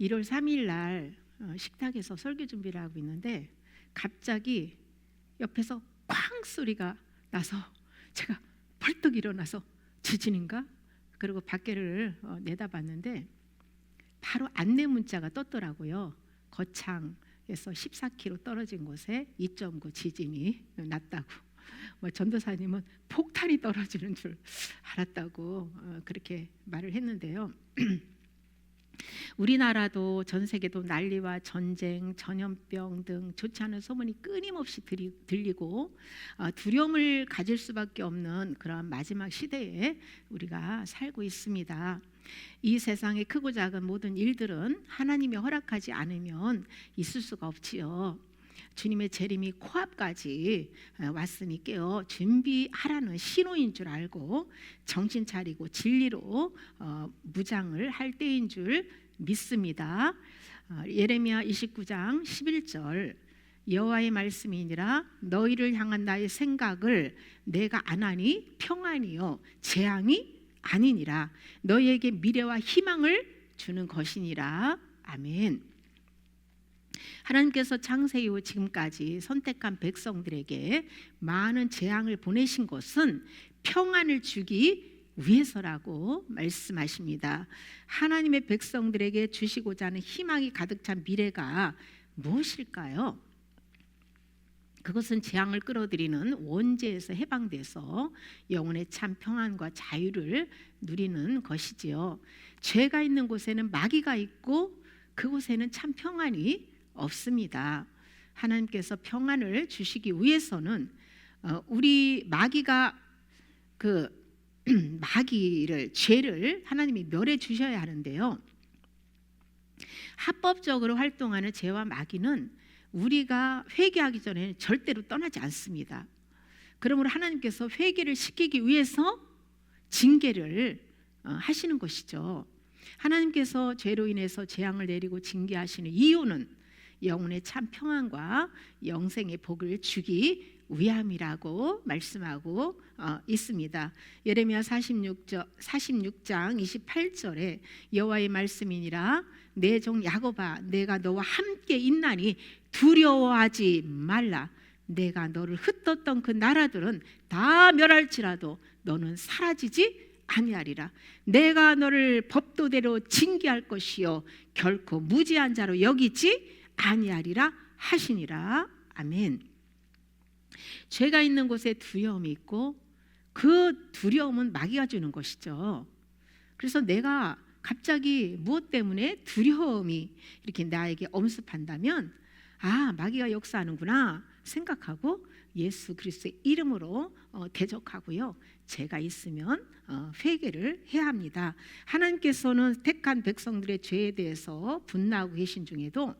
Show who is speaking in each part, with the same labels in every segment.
Speaker 1: 1월 3일 날 식탁에서 설교 준비를 하고 있는데 갑자기 옆에서 쾅 소리가 나서 제가 벌떡 일어나서 지진인가? 그리고 밖에를 내다봤는데 바로 안내 문자가 떴더라고요. 거창에서 14km 떨어진 곳에 2.9 지진이 났다고. 전도사님은 폭탄이 떨어지는 줄 알았다고 그렇게 말을 했는데요. 우리나라도 전 세계도 난리와 전쟁, 전염병 등 좋지 않은 소문이 끊임없이 들리고 두려움을 가질 수밖에 없는 그런 마지막 시대에 우리가 살고 있습니다. 이 세상의 크고 작은 모든 일들은 하나님이 허락하지 않으면 있을 수가 없지요. 주님의 재림이 코앞까지 왔으니 깨어 준비하라는 신호인 줄 알고 정신 차리고 진리로 무장을 할 때인 줄 믿습니다. 예레미야 29장 11절 여호와의 말씀이니라 너희를 향한 나의 생각을 내가 안 하니 평안이요 재앙이 아니니라 너희에게 미래와 희망을 주는 것이니라. 아멘. 하나님께서 창세 이후 지금까지 선택한 백성들에게 많은 재앙을 보내신 것은 평안을 주기 위해서라고 말씀하십니다. 하나님의 백성들에게 주시고자 하는 희망이 가득 찬 미래가 무엇일까요? 그것은 재앙을 끌어들이는 원죄에서 해방돼서 영혼의 참 평안과 자유를 누리는 것이지요. 죄가 있는 곳에는 마귀가 있고 그곳에는 참 평안이 없습니다. 하나님께서 평안을 주시기 위해서는 우리 마귀가 마귀를 죄를 하나님이 멸해 주셔야 하는데요. 합법적으로 활동하는 죄와 마귀는 우리가 회개하기 전에는 절대로 떠나지 않습니다. 그러므로 하나님께서 회개를 시키기 위해서 징계를 하시는 것이죠. 하나님께서 죄로 인해서 재앙을 내리고 징계하시는 이유는 영혼의 참 평안과 영생의 복을 주기 위함이라고 말씀하고 있습니다. 예레미야 46장 28절에 여호와의 말씀이니라 내 종 야곱아 내가 너와 함께 있나니 두려워하지 말라 내가 너를 흩었던 그 나라들은 다 멸할지라도 너는 사라지지 아니하리라 내가 너를 법도대로 징계할 것이요 결코 무지한 자로 여기지 아니하리라 하시니라. 아멘. 죄가 있는 곳에 두려움이 있고 그 두려움은 마귀가 주는 것이죠. 그래서 내가 갑자기 무엇 때문에 두려움이 이렇게 나에게 엄습한다면 마귀가 역사하는구나 생각하고 예수 그리스도의 이름으로 대적하고요. 죄가 있으면 회개를 해야 합니다. 하나님께서는 택한 백성들의 죄에 대해서 분노하고 계신 중에도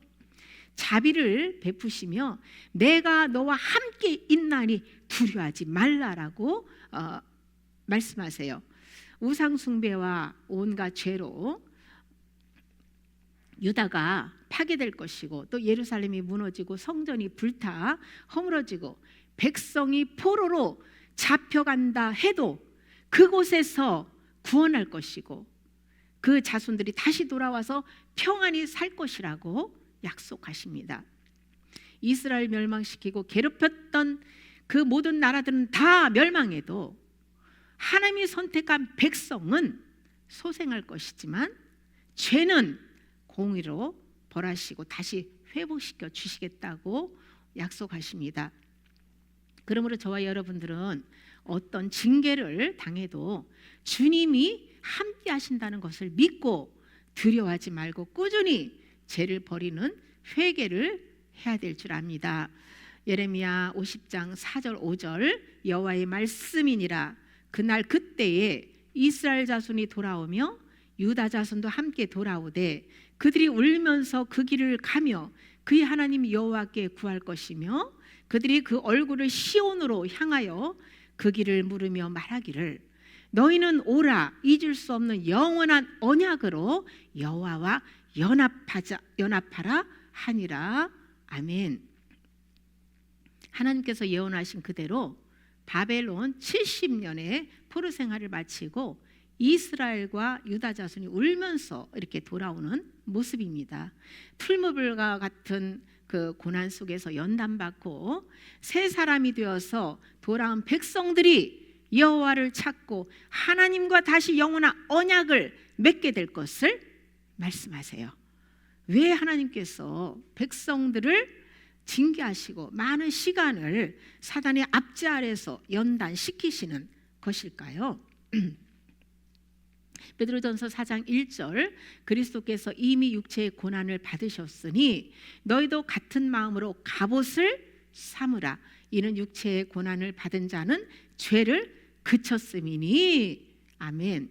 Speaker 1: 자비를 베푸시며 내가 너와 함께 있나니 두려워하지 말라라고 말씀하세요. 우상 숭배와 온갖 죄로 유다가 파괴될 것이고 또 예루살렘이 무너지고 성전이 불타 허물어지고 백성이 포로로 잡혀간다 해도 그곳에서 구원할 것이고 그 자손들이 다시 돌아와서 평안히 살 것이라고 약속하십니다. 이스라엘 멸망시키고 괴롭혔던 그 모든 나라들은 다 멸망해도 하나님이 선택한 백성은 소생할 것이지만 죄는 공의로 벌하시고 다시 회복시켜 주시겠다고 약속하십니다. 그러므로 저와 여러분들은 어떤 징계를 당해도 주님이 함께 하신다는 것을 믿고 두려워하지 말고 꾸준히 죄를 버리는 회개를 해야 될 줄 압니다. 예레미야 50장 4절 5절 여호와의 말씀이니라 그날 그때에 이스라엘 자손이 돌아오며 유다 자손도 함께 돌아오되 그들이 울면서 그 길을 가며 그의 하나님 여호와께 구할 것이며 그들이 그 얼굴을 시온으로 향하여 그 길을 물으며 말하기를 너희는 오라 잊을 수 없는 영원한 언약으로 여호와와 연합하라 하니라. 아멘. 하나님께서 예언하신 그대로 바벨론 70년의 포로 생활을 마치고 이스라엘과 유다 자손이 울면서 이렇게 돌아오는 모습입니다. 풀무불과 같은 그 고난 속에서 연단받고 새 사람이 되어서 돌아온 백성들이 여호와를 찾고 하나님과 다시 영원한 언약을 맺게 될 것을 말씀하세요. 왜 하나님께서 백성들을 징계하시고 많은 시간을 사단의 압제 아래서 연단시키시는 것일까요? 베드로전서 4장 1절, 그리스도께서 이미 육체의 고난을 받으셨으니 너희도 같은 마음으로 갑옷을 삼으라. 이는 육체의 고난을 받은 자는 죄를 그쳤음이니. 아멘.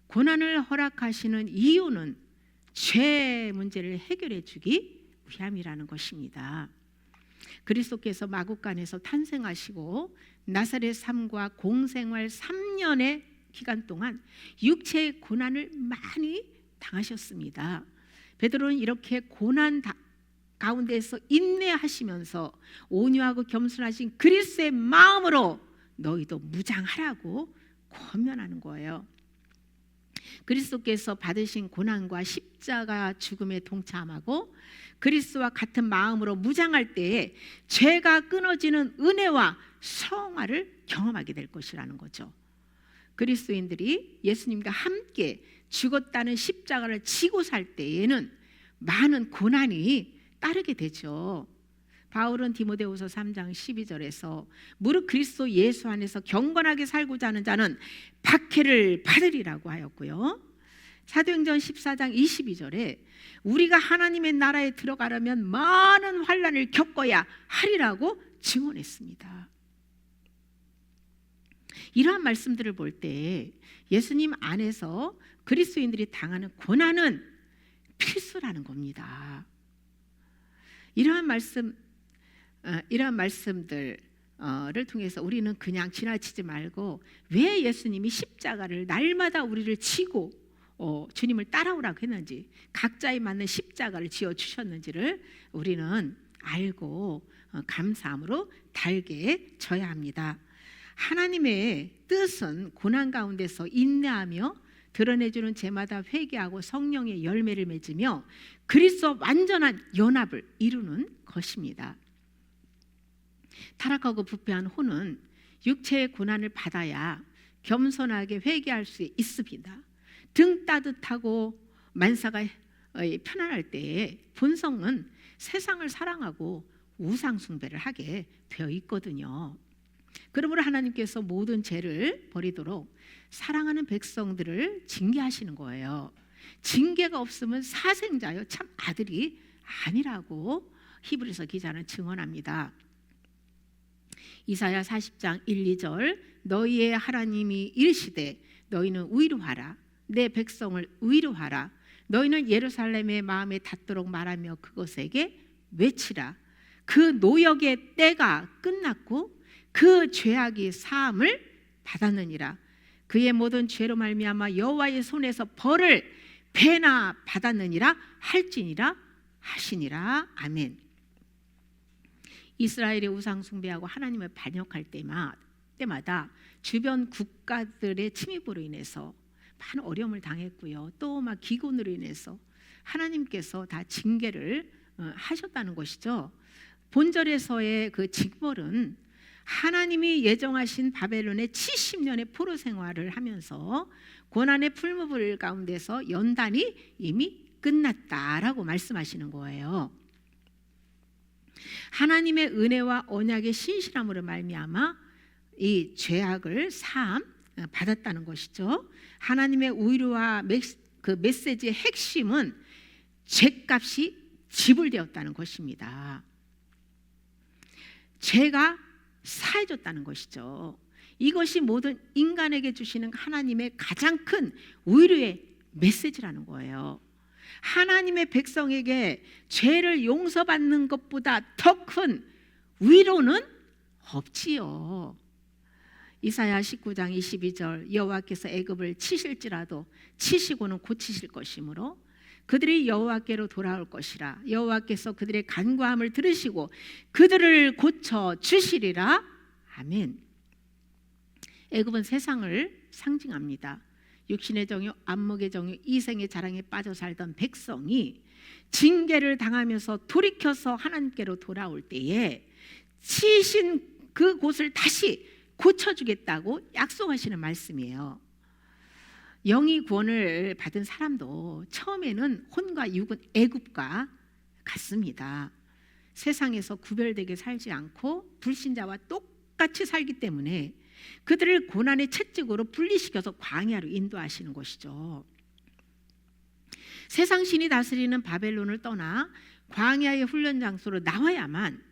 Speaker 1: 고난을 허락하시는 이유는 죄 문제를 해결해 주기 위함이라는 것입니다. 그리스도께서 마국간에서 탄생하시고 나사렛 삶과 공생활 3년의 기간 동안 육체의 고난을 많이 당하셨습니다. 베드로는 이렇게 고난 가운데서 인내하시면서 온유하고 겸손하신 그리스도의 마음으로 너희도 무장하라고 권면하는 거예요. 그리스도께서 받으신 고난과 십자가 죽음에 동참하고 그리스도와 같은 마음으로 무장할 때에 죄가 끊어지는 은혜와 성화를 경험하게 될 것이라는 거죠. 그리스도인들이 예수님과 함께 죽었다는 십자가를 지고 살 때에는 많은 고난이 따르게 되죠. 바울은 디모데후서 3장 12절에서 무릇 그리스도 예수 안에서 경건하게 살고자 하는 자는 박해를 받으리라고 하였고요. 사도행전 14장 22절에 우리가 하나님의 나라에 들어가려면 많은 환난을 겪어야 하리라고 증언했습니다. 이러한 말씀들을 볼 때 예수님 안에서 그리스도인들이 당하는 고난은 필수라는 겁니다. 이러한 말씀들을 통해서 우리는 그냥 지나치지 말고 왜 예수님이 십자가를 날마다 우리를 지고 주님을 따라오라고 했는지, 각자에 맞는 십자가를 지어 주셨는지를 우리는 알고 감사함으로 달게 져야 합니다. 하나님의 뜻은 고난 가운데서 인내하며 드러내주는 죄마다 회개하고 성령의 열매를 맺으며 그리스도와 완전한 연합을 이루는 것입니다. 타락하고 부패한 혼은 육체의 고난을 받아야 겸손하게 회개할 수 있습니다. 등 따뜻하고 만사가 편안할 때에 본성은 세상을 사랑하고 우상 숭배를 하게 되어 있거든요. 그러므로 하나님께서 모든 죄를 버리도록 사랑하는 백성들을 징계하시는 거예요. 징계가 없으면 사생자요 참 아들이 아니라고 히브리서 기자는 증언합니다. 이사야 40장 1, 2절 너희의 하나님이 이르시되 너희는 위로하라 내 백성을 위로하라 너희는 예루살렘의 마음에 닿도록 말하며 그것에게 외치라 그 노역의 때가 끝났고 그 죄악이 사함을 받았느니라 그의 모든 죄로 말미암아 여호와의 손에서 벌을 배나 받았느니라 할지니라 하시니라. 아멘. 이스라엘의 우상 숭배하고 하나님을 반역할 때마다 주변 국가들의 침입으로 인해서 많은 어려움을 당했고요. 또 막 기근으로 인해서 하나님께서 다 징계를 하셨다는 것이죠. 본절에서의 그 징벌은 하나님이 예정하신 바벨론의 70년의 포로 생활을 하면서 고난의 풀무불 가운데서 연단이 이미 끝났다라고 말씀하시는 거예요. 하나님의 은혜와 언약의 신실함으로 말미암아 이 죄악을 사함 받았다는 것이죠. 하나님의 의로와 그 메시지의 핵심은 죄값이 지불되었다는 것입니다. 죄가 사해졌다는 것이죠. 이것이 모든 인간에게 주시는 하나님의 가장 큰 의로의 메시지라는 거예요. 하나님의 백성에게 죄를 용서받는 것보다 더 큰 위로는 없지요. 이사야 19장 22절 여호와께서 애굽을 치실지라도 치시고는 고치실 것이므로 그들이 여호와께로 돌아올 것이라 여호와께서 그들의 간구함을 들으시고 그들을 고쳐 주시리라. 아멘. 애굽은 세상을 상징합니다. 육신의 정욕, 안목의 정욕, 이생의 자랑에 빠져 살던 백성이 징계를 당하면서 돌이켜서 하나님께로 돌아올 때에 치신 그곳을 다시 고쳐주겠다고 약속하시는 말씀이에요. 영이 구원을 받은 사람도 처음에는 혼과 육은 애굽과 같습니다. 세상에서 구별되게 살지 않고 불신자와 똑같이 살기 때문에 그들을 고난의 채찍으로 분리시켜서 광야로 인도하시는 것이죠. 세상 신이 다스리는 바벨론을 떠나 광야의 훈련 장소로 나와야만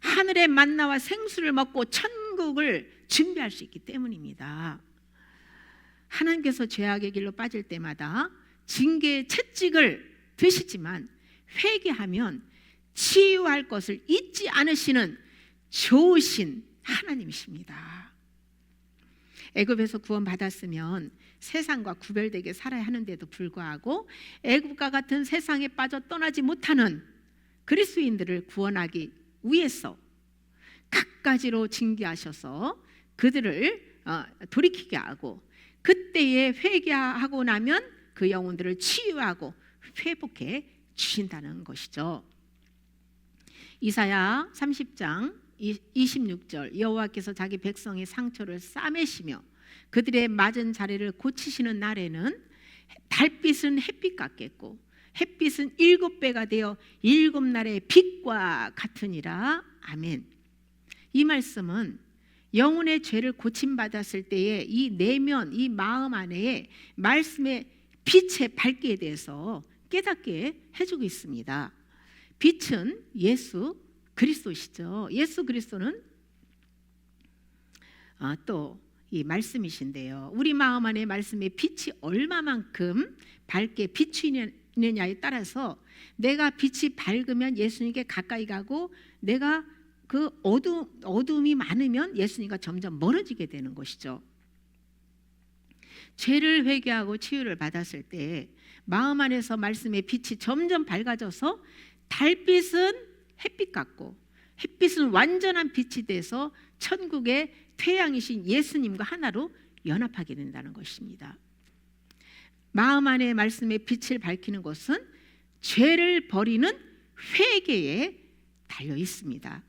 Speaker 1: 하늘의 만나와 생수를 먹고 천국을 준비할 수 있기 때문입니다. 하나님께서 죄악의 길로 빠질 때마다 징계의 채찍을 드시지만 회개하면 치유할 것을 잊지 않으시는 좋으신 하나님이십니다. 애굽에서 구원받았으면 세상과 구별되게 살아야 하는데도 불구하고 애굽과 같은 세상에 빠져 떠나지 못하는 그리스도인들을 구원하기 위해서 갖가지로 징계하셔서 그들을 돌이키게 하고 그때에 회개하고 나면 그 영혼들을 치유하고 회복해 주신다는 것이죠. 이사야 30장 26절 여호와께서 자기 백성의 상처를 싸매시며 그들의 맞은 자리를 고치시는 날에는 달빛은 햇빛 같겠고 햇빛은 7배가 되어 7날의 빛과 같으니라. 아멘. 이 말씀은 영혼의 죄를 고침받았을 때에 이 내면, 이 마음 안에 말씀의 빛의 밝기에 대해서 깨닫게 해주고 있습니다. 빛은 예수 그리스도시죠. 예수 그리스도는 또 이 말씀이신데요. 우리 마음 안에 말씀의 빛이 얼마만큼 밝게 비추느냐에 따라서 내가 빛이 밝으면 예수님께 가까이 가고 내가 그 어둠이 많으면 예수님과 점점 멀어지게 되는 것이죠. 죄를 회개하고 치유를 받았을 때 마음 안에서 말씀의 빛이 점점 밝아져서 달빛은 햇빛 같고 햇빛은 완전한 빛이 돼서 천국의 태양이신 예수님과 하나로 연합하게 된다는 것입니다. 마음 안에 말씀의 빛을 밝히는 것은 죄를 버리는 회개에 달려 있습니다.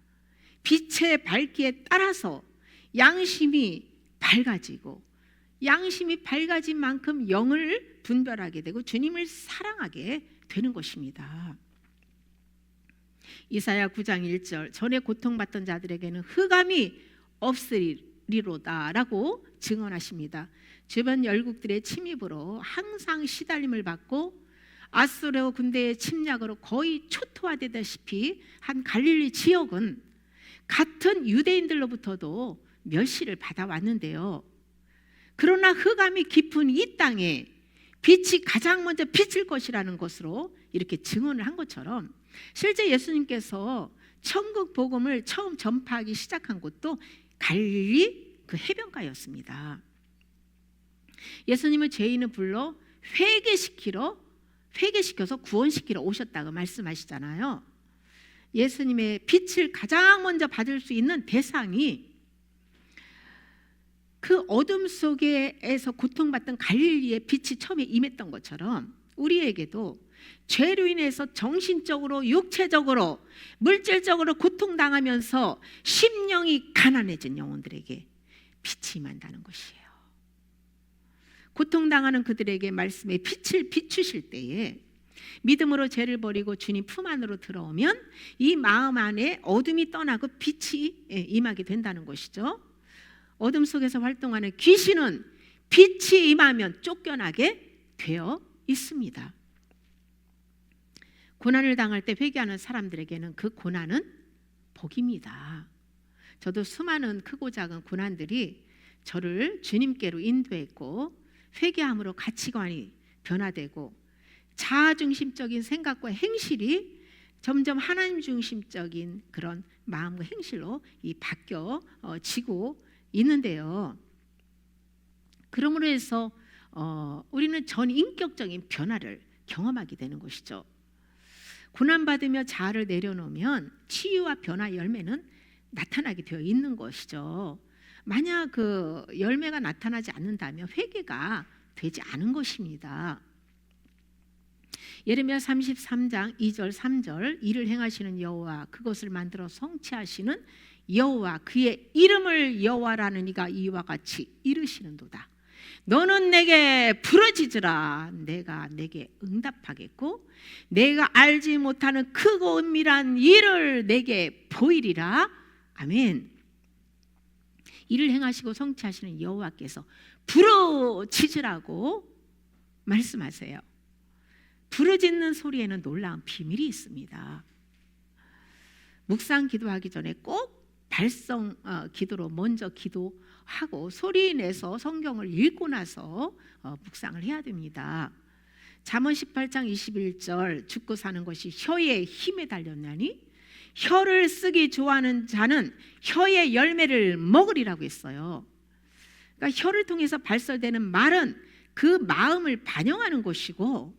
Speaker 1: 빛의 밝기에 따라서 양심이 밝아지고 양심이 밝아진 만큼 영을 분별하게 되고 주님을 사랑하게 되는 것입니다. 이사야 9장 1절 전에 고통받던 자들에게는 흑암이 없으리로다 라고 증언하십니다. 주변 열국들의 침입으로 항상 시달림을 받고 아수르 군대의 침략으로 거의 초토화되다시피 한 갈릴리 지역은 같은 유대인들로부터도 멸시를 받아왔는데요. 그러나 흑암이 깊은 이 땅에 빛이 가장 먼저 비칠 것이라는 것으로 이렇게 증언을 한 것처럼 실제 예수님께서 천국 복음을 처음 전파하기 시작한 곳도 갈릴리 그 해변가였습니다. 예수님은 죄인을 불러 회개시켜서 구원시키러 오셨다고 말씀하시잖아요. 예수님의 빛을 가장 먼저 받을 수 있는 대상이 그 어둠 속에서 고통받던 갈릴리의 빛이 처음에 임했던 것처럼 우리에게도 죄로 인해서 정신적으로 육체적으로 물질적으로 고통당하면서 심령이 가난해진 영혼들에게 빛이 임한다는 것이에요. 고통당하는 그들에게 말씀의 빛을 비추실 때에 믿음으로 죄를 버리고 주님 품 안으로 들어오면 이 마음 안에 어둠이 떠나고 빛이 임하게 된다는 것이죠. 어둠 속에서 활동하는 귀신은 빛이 임하면 쫓겨나게 되어 있습니다. 고난을 당할 때 회개하는 사람들에게는 그 고난은 복입니다. 저도 수많은 크고 작은 고난들이 저를 주님께로 인도했고 회개함으로 가치관이 변화되고 자아중심적인 생각과 행실이 점점 하나님 중심적인 그런 마음과 행실로 바뀌어지고 있는데요. 그러므로 해서 우리는 전인격적인 변화를 경험하게 되는 것이죠. 고난받으며 자아를 내려놓으면 치유와 변화 열매는 나타나게 되어 있는 것이죠. 만약 그 열매가 나타나지 않는다면 회개가 되지 않은 것입니다. 예레미야 33장 2절 3절 이를 행하시는 여호와 그것을 만들어 성취하시는 여호와 그의 이름을 여호와라는 이가 이와 같이 이르시는도다. 너는 내게 부르짖으라 내가 내게 응답하겠고 내가 알지 못하는 크고 은밀한 일을 내게 보이리라. 아멘. 이를 행하시고 성취하시는 여호와께서 부르짖으라고 말씀하세요. 부르짖는 소리에는 놀라운 비밀이 있습니다. 묵상 기도하기 전에 꼭 발성 기도로 먼저 기도하고 소리 내서 성경을 읽고 나서 묵상을 해야 됩니다. 잠언 18장 21절 죽고 사는 것이 혀의 힘에 달렸나니 혀를 쓰기 좋아하는 자는 혀의 열매를 먹으리라고 했어요. 그러니까 혀를 통해서 발설되는 말은 그 마음을 반영하는 것이고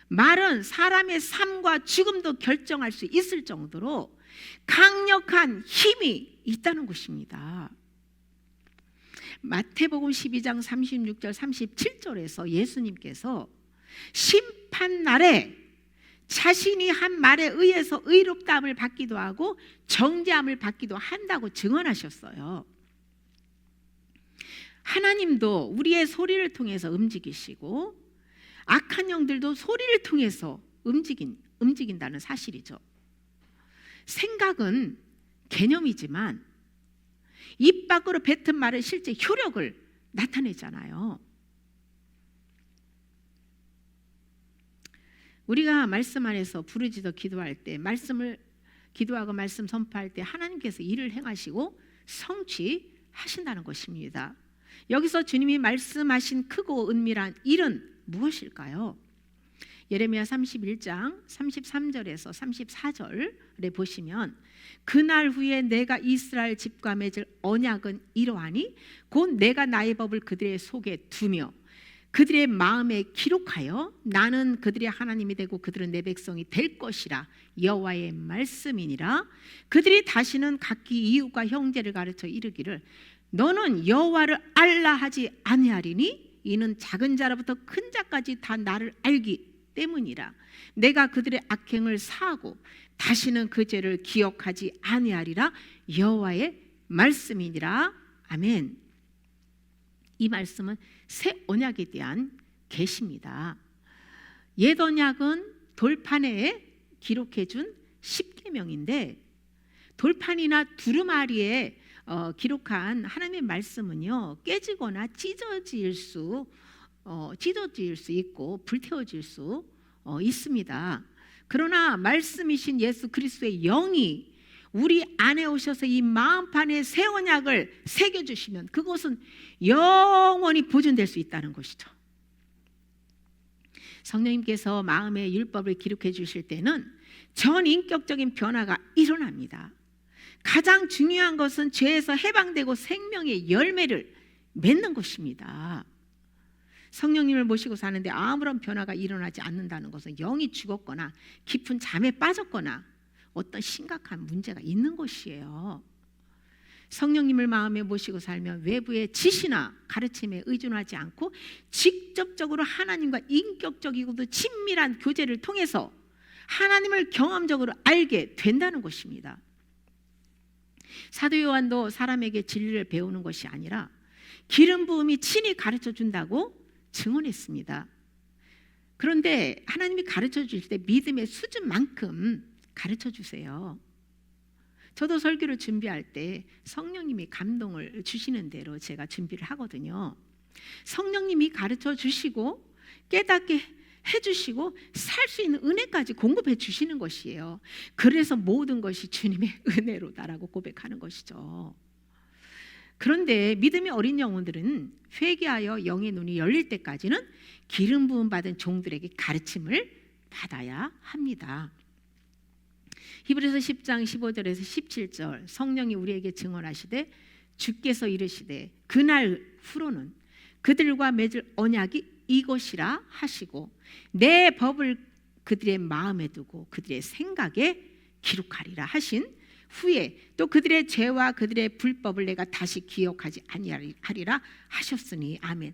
Speaker 1: 말은 사람의 삶과 죽음도 결정할 수 있을 정도로 강력한 힘이 있다는 것입니다. 마태복음 12장 36절 37절에서 예수님께서 심판날에 자신이 한 말에 의해서 의롭다함을 받기도 하고 정죄함을 받기도 한다고 증언하셨어요. 하나님도 우리의 소리를 통해서 움직이시고 악한 영들도 소리를 통해서 움직인다는 사실이죠. 생각은 개념이지만 입 밖으로 뱉은 말은 실제 효력을 나타내잖아요. 우리가 말씀 안에서 부르짖어 기도할 때 말씀을 기도하고 말씀 선포할 때 하나님께서 일을 행하시고 성취하신다는 것입니다. 여기서 주님이 말씀하신 크고 은밀한 일은 무엇일까요? 예레미야 31장 33절에서 34절에 보시면 그날 후에 내가 이스라엘 집과 맺을 언약은 이러하니 곧 내가 나의 법을 그들의 속에 두며 그들의 마음에 기록하여 나는 그들의 하나님이 되고 그들은 내 백성이 될 것이라 여호와의 말씀이니라. 그들이 다시는 각기 이웃과 형제를 가르쳐 이르기를 너는 여호와를 알라 하지 아니하리니 이는 작은 자로부터 큰 자까지 다 나를 알기 때문이라. 내가 그들의 악행을 사하고 다시는 그 죄를 기억하지 아니하리라 여호와의 말씀이니라. 아멘. 이 말씀은 새 언약에 대한 계시입니다. 옛 언약은 돌판에 기록해 준 10계명인데 돌판이나 두루마리에 기록한 하나님의 말씀은요 깨지거나 찢어질 수 있고 불태워질 수 있습니다. 그러나 말씀이신 예수 그리스도의 영이 우리 안에 오셔서 이 마음판에 새 언약을 새겨주시면 그것은 영원히 보존될 수 있다는 것이죠. 성령님께서 마음의 율법을 기록해 주실 때는 전인격적인 변화가 일어납니다. 가장 중요한 것은 죄에서 해방되고 생명의 열매를 맺는 것입니다. 성령님을 모시고 사는데 아무런 변화가 일어나지 않는다는 것은 영이 죽었거나 깊은 잠에 빠졌거나 어떤 심각한 문제가 있는 것이에요. 성령님을 마음에 모시고 살면 외부의 지시나 가르침에 의존하지 않고 직접적으로 하나님과 인격적이고도 친밀한 교제를 통해서 하나님을 경험적으로 알게 된다는 것입니다. 사도 요한도 사람에게 진리를 배우는 것이 아니라 기름 부음이 친히 가르쳐 준다고 증언했습니다. 그런데 하나님이 가르쳐 주실 때 믿음의 수준만큼 가르쳐 주세요. 저도 설교를 준비할 때 성령님이 감동을 주시는 대로 제가 준비를 하거든요. 성령님이 가르쳐 주시고 깨닫게 해주시고 살 수 있는 은혜까지 공급해 주시는 것이에요. 그래서 모든 것이 주님의 은혜로다라고 고백하는 것이죠. 그런데 믿음이 어린 영혼들은 회개하여 영의 눈이 열릴 때까지는 기름 부음 받은 종들에게 가르침을 받아야 합니다. 히브리서 10장 15절에서 17절 성령이 우리에게 증언하시되 주께서 이르시되 그날 후로는 그들과 맺을 언약이 이것이라 하시고 내 법을 그들의 마음에 두고 그들의 생각에 기록하리라 하신 후에 또 그들의 죄와 그들의 불법을 내가 다시 기억하지 아니하리라 하셨으니 아멘.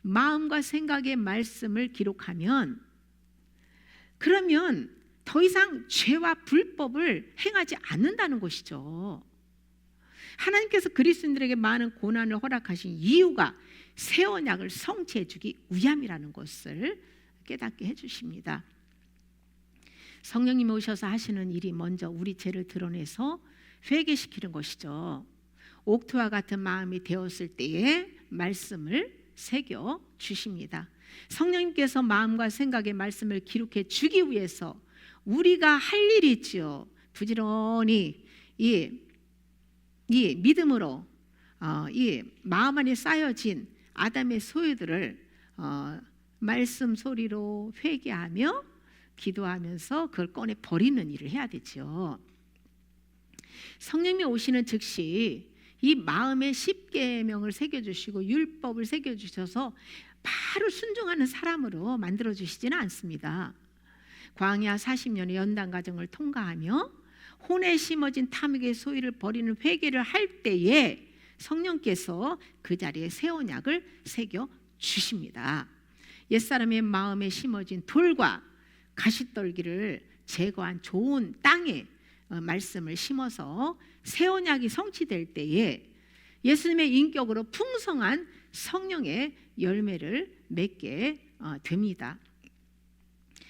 Speaker 1: 마음과 생각의 말씀을 기록하면, 그러면 더 이상 죄와 불법을 행하지 않는다는 것이죠. 하나님께서 그리스도인들에게 많은 고난을 허락하신 이유가 새 언약을 성취해 주기 위함이라는 것을 깨닫게 해주십니다. 성령님이 오셔서 하시는 일이 먼저 우리 죄를 드러내서 회개시키는 것이죠. 옥토와 같은 마음이 되었을 때에 말씀을 새겨 주십니다. 성령님께서 마음과 생각의 말씀을 기록해 주기 위해서 우리가 할 일이 있지요. 부지런히 이 믿음으로 이 마음 안에 쌓여진 아담의 소유들을 말씀 소리로 회개하며 기도하면서 그걸 꺼내 버리는 일을 해야 되죠. 성령님이 오시는 즉시 이 마음에 십계명을 새겨주시고 율법을 새겨주셔서 바로 순종하는 사람으로 만들어주시지는 않습니다. 광야 40년의 연단 과정을 통과하며 혼에 심어진 탐욕의 소유를 버리는 회개를 할 때에 성령께서 그 자리에 새 언약을 새겨 주십니다. 옛사람의 마음에 심어진 돌과 가시떨기를 제거한 좋은 땅에 말씀을 심어서 새 언약이 성취될 때에 예수님의 인격으로 풍성한 성령의 열매를 맺게 됩니다.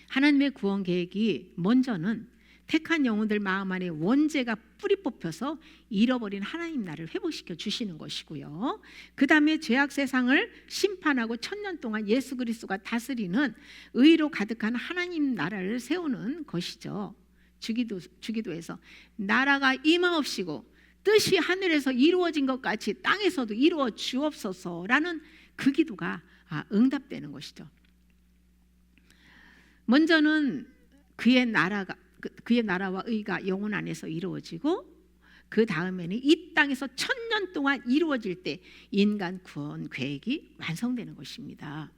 Speaker 1: 하나님의 구원 계획이 먼저는 택한 영혼들 마음 안에 원죄가 뿌리 뽑혀서 잃어버린 하나님 나라를 회복시켜 주시는 것이고요. 그 다음에 죄악 세상을 심판하고 1000년 동안 예수 그리스도가 다스리는 의로 가득한 하나님 나라를 세우는 것이죠. 주기도에서 나라가 임하옵시고 뜻이 하늘에서 이루어진 것 같이 땅에서도 이루어 주옵소서라는 그 기도가 응답되는 것이죠. 먼저는 그의 나라와 의가 영혼 안에서 이루어지고, 그 다음에는 이 땅에서 1000년 동안 이루어질 때 인간 구원 계획이 완성되는 것입니다.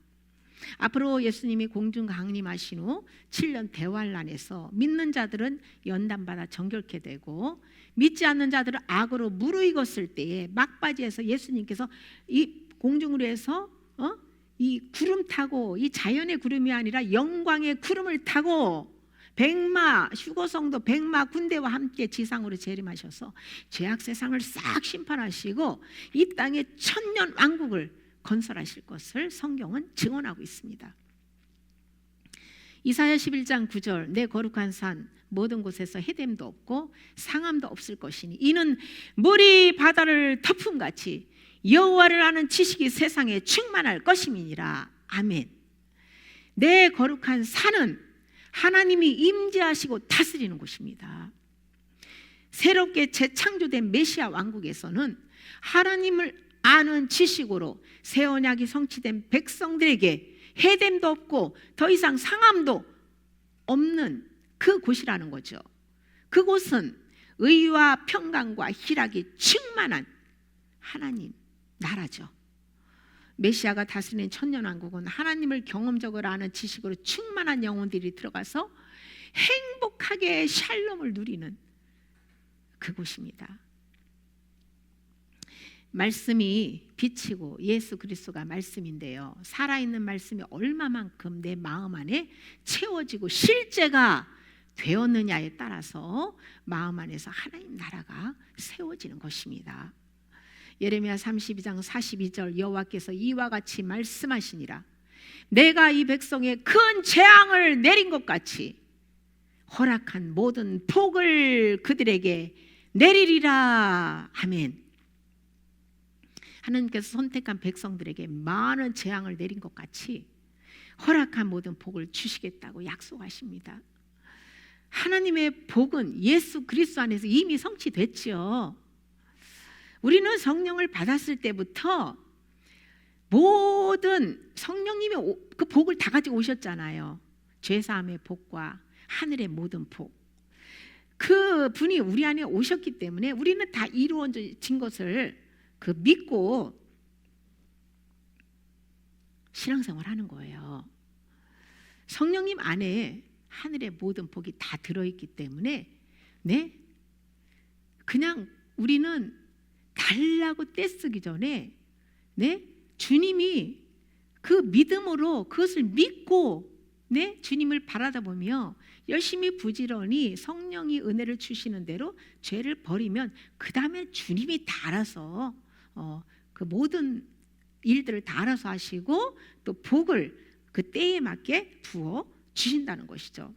Speaker 1: 앞으로 예수님이 공중 강림하신 후 7년 대환란에서 믿는 자들은 연단받아 정결케 되고, 믿지 않는 자들은 악으로 무르익었을 때에 막바지에서 예수님께서 이 공중으로 해서 이 구름 타고, 이 자연의 구름이 아니라 영광의 구름을 타고 휴거성도 백마 군대와 함께 지상으로 재림하셔서 죄악 세상을 싹 심판하시고 이 땅에 1000년 왕국을 건설하실 것을 성경은 증언하고 있습니다. 이사야 11장 9절, 내 거룩한 산 모든 곳에서 해됨도 없고 상함도 없을 것이니 이는 물이 바다를 덮음같이 여호와를 아는 지식이 세상에 충만할 것임이니라. 아멘. 내 거룩한 산은 하나님이 임재하시고 다스리는 곳입니다. 새롭게 재창조된 메시아 왕국에서는 하나님을 아는 지식으로 새 언약이 성취된 백성들에게 해됨도 없고 더 이상 상함도 없는 그 곳이라는 거죠. 그곳은 의와 평강과 희락이 충만한 하나님 나라죠. 메시아가 다스리는 천년왕국은 하나님을 경험적으로 아는 지식으로 충만한 영혼들이 들어가서 행복하게 샬롬을 누리는 그곳입니다. 말씀이 빛이고 예수 그리스도가 말씀인데요, 살아있는 말씀이 얼마만큼 내 마음 안에 채워지고 실제가 되었느냐에 따라서 마음 안에서 하나님 나라가 세워지는 것입니다. 예레미야 32장 42절, 여호와께서 이와 같이 말씀하시니라. 내가 이 백성에 큰 재앙을 내린 것 같이 허락한 모든 복을 그들에게 내리리라. 아멘. 하나님께서 선택한 백성들에게 많은 재앙을 내린 것 같이 허락한 모든 복을 주시겠다고 약속하십니다. 하나님의 복은 예수 그리스도 안에서 이미 성취됐지요. 우리는 성령을 받았을 때부터 모든 성령님이 그 복을 다 가지고 오셨잖아요. 죄사함의 복과 하늘의 모든 복, 그 분이 우리 안에 오셨기 때문에 우리는 다 이루어진 것을 믿고 신앙생활 하는 거예요. 성령님 안에 하늘의 모든 복이 다 들어있기 때문에 그냥 우리는 달라고 떼쓰기 전에 주님이 그 믿음으로 그것을 믿고 주님을 바라다 보며 열심히 부지런히 성령이 은혜를 주시는 대로 죄를 버리면 그 다음에 주님이 다 알아서 그 모든 일들을 다 알아서 하시고 또 복을 그 때에 맞게 부어 주신다는 것이죠.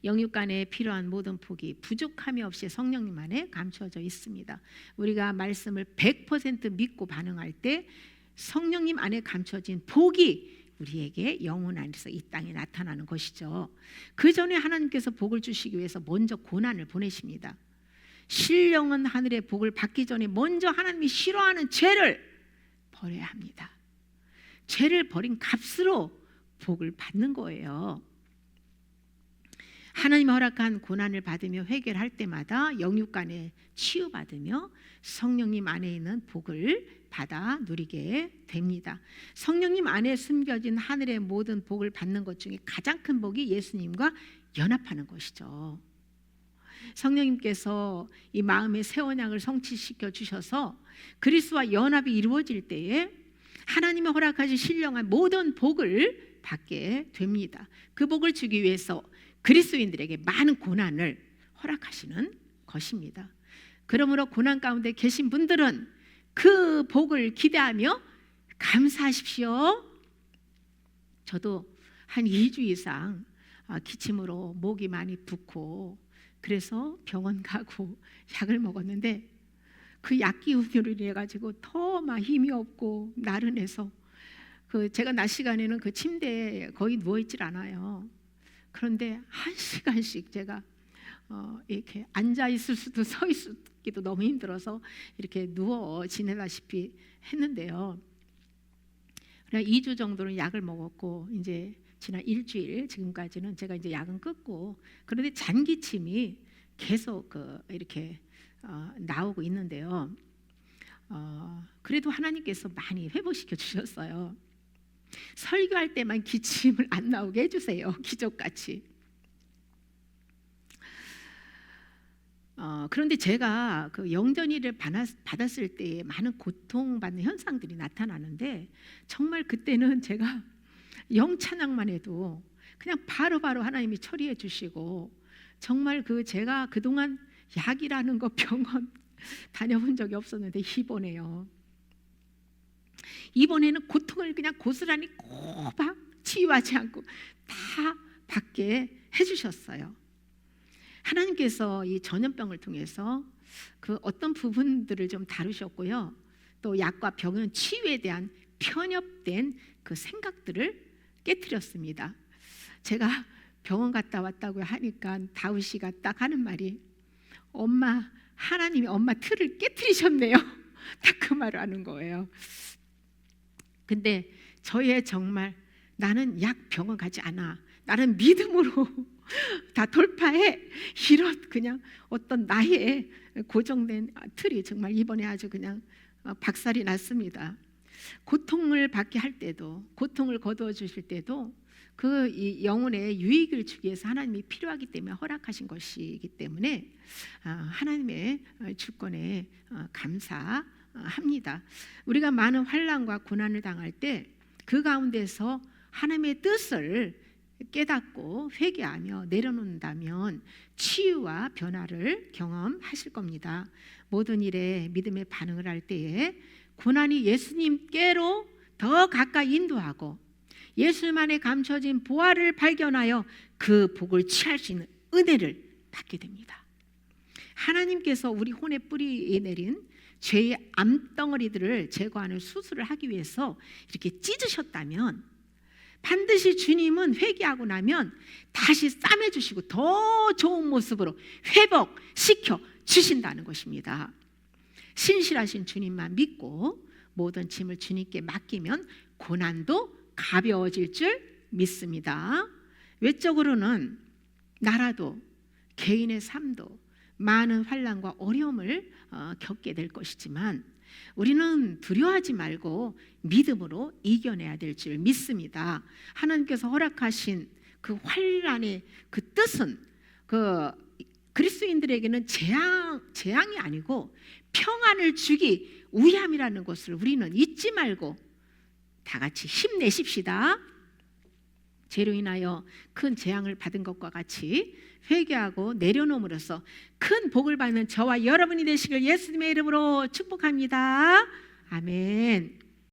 Speaker 1: 영육간에 필요한 모든 복이 부족함이 없이 성령님 안에 감추어져 있습니다. 우리가 말씀을 100% 믿고 반응할 때 성령님 안에 감춰진 복이 우리에게 영혼 안에서 이 땅에 나타나는 것이죠. 그 전에 하나님께서 복을 주시기 위해서 먼저 고난을 보내십니다. 신령한 하늘의 복을 받기 전에 먼저 하나님이 싫어하는 죄를 버려야 합니다. 죄를 버린 값으로 복을 받는 거예요. 하나님 허락한 고난을 받으며 회개할 때마다 영육간에 치유받으며 성령님 안에 있는 복을 받아 누리게 됩니다. 성령님 안에 숨겨진 하늘의 모든 복을 받는 것 중에 가장 큰 복이 예수님과 연합하는 것이죠. 성령님께서 이 마음의 새 언약을 성취시켜 주셔서 그리스도와 연합이 이루어질 때에 하나님의 허락하신 신령한 모든 복을 받게 됩니다. 그 복을 주기 위해서 그리스도인들에게 많은 고난을 허락하시는 것입니다. 그러므로 고난 가운데 계신 분들은 그 복을 기대하며 감사하십시오. 저도 한 2주 이상 기침으로 목이 많이 붓고 그래서 병원 가고 약을 먹었는데 그 약 기운으로 인해 가지고 더 막 힘이 없고 나른해서 제가 낮 시간에는 그 침대에 거의 누워 있질 않아요. 그런데 1시간씩 제가 이렇게 앉아 있을 수도 서 있기도 너무 힘들어서 이렇게 누워 지내다시피 했는데요. 2주 정도는 약을 먹었고 이제 지난 일주일 지금까지는 제가 이제 약은 끊고 그런데 잔기침이 계속 이렇게 나오고 있는데요. 그래도 하나님께서 많이 회복시켜 주셨어요. 설교할 때만 기침을 안 나오게 해주세요. 기적같이. 그런데 제가 그 영전이를 받았을 때 많은 고통받는 현상들이 나타나는데 정말 그때는 제가 영찬양만 해도 그냥 바로바로 하나님이 처리해 주시고 정말 제가 그동안 약이라는 거 병원 다녀본 적이 없었는데 이번에는 고통을 그냥 고스란히 꼬박 치유하지 않고 다 받게 해주셨어요. 하나님께서 이 전염병을 통해서 그 어떤 부분들을 좀 다루셨고요. 또 약과 병은 치유에 대한 편협된 그 생각들을 깨트렸습니다. 제가 병원 갔다 왔다고 하니까 다우시가 딱 하는 말이 엄마, 하나님이 엄마 틀을 깨트리셨네요. 딱 그 말을 하는 거예요. 근데 저의 정말 나는 약 병원 가지 않아. 나는 믿음으로 다 돌파해. 이런 그냥 어떤 나의 고정된 틀이 정말 이번에 아주 그냥 박살이 났습니다. 고통을 받게 할 때도 고통을 거두어 주실 때도 그 영혼의 유익을 주기 위해서 하나님이 필요하기 때문에 허락하신 것이기 때문에 하나님의 주권에 감사합니다. 우리가 많은 환난과 고난을 당할 때 그 가운데서 하나님의 뜻을 깨닫고 회개하며 내려놓는다면 치유와 변화를 경험하실 겁니다. 모든 일에 믿음의 반응을 할 때에 고난이 예수님께로 더 가까이 인도하고 예수님 안에 감춰진 보화를 발견하여 그 복을 취할 수 있는 은혜를 받게 됩니다. 하나님께서 우리 혼에 뿌리 내린 죄의 암덩어리들을 제거하는 수술을 하기 위해서 이렇게 찢으셨다면 반드시 주님은 회개하고 나면 다시 싸매주시고 더 좋은 모습으로 회복시켜 주신다는 것입니다. 신실하신 주님만 믿고 모든 짐을 주님께 맡기면 고난도 가벼워질 줄 믿습니다. 외적으로는 나라도 개인의 삶도 많은 환난과 어려움을 겪게 될 것이지만 우리는 두려워하지 말고 믿음으로 이겨내야 될 줄 믿습니다. 하나님께서 허락하신 그 환난의 그 뜻은 그리스도인들에게는 재앙이 아니고 평안을 주기 위함이라는 것을 우리는 잊지 말고 다 같이 힘내십시다. 죄로 인하여 큰 재앙을 받은 것과 같이 회개하고 내려놓음으로써 큰 복을 받는 저와 여러분이 되시길 예수님의 이름으로 축복합니다. 아멘.